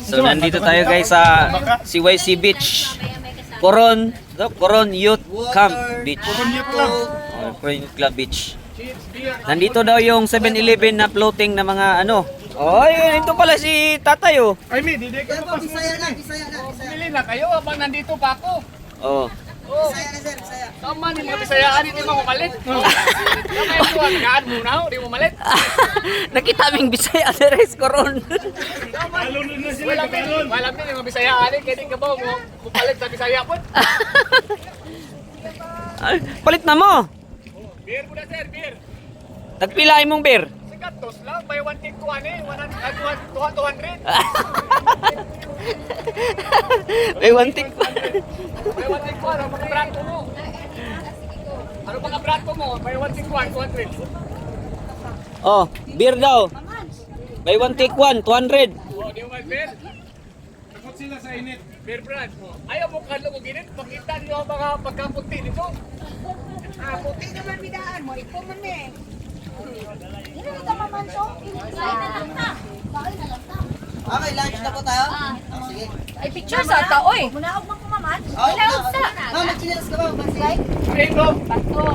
So nandito tayo guys sa CYC Beach. Coron Youth Camp Beach. Coron Youth Club Beach. Nandito daw yung 7-Eleven na floating na mga ano. Ay, ito pala si tatay oh. Ay, di ka pa. Bisaya na. Bili na kayo habang nandito pa ako. Oh. Bisaya na sir, Bisaya. Tama ni mga Bisayaan, hindi mo umalit. Tama yung tuwag, gaan muna, hindi mo umalit. Nakita ming Bisaya sa res Coron. Malunod na sila. Walang din yung mga Bisayaan, kaya di ka ba umalit sa Bisaya po? Ay, palit na mo. Beer muna sir, beer. Tagpilain mong beer. Sigatos lang, may 1 take 200. May one tip. May 1 take 200, ano mga brand mo? Ano mga brand mo? May 1 take 200. Oh, beer daw. May one take 1, 200. Oh, di mo may beer? Takot sila sa init. Beer brand. Ayaw mo kalo ko ginit, makita niyo ang mga pagkapunti nito. Puti naman bidaan mo, ikaw man eh. Hindi ka mamanso? Kain na lang ta. Kain na lang ta. Okay, lunch na po tayo? Sige. Ay, picture sa ta, oy. Munaog man kumaman. Okay, Munaog sa. ma'am, mag-chinelas ka ba? Guys, Rainbow! bato.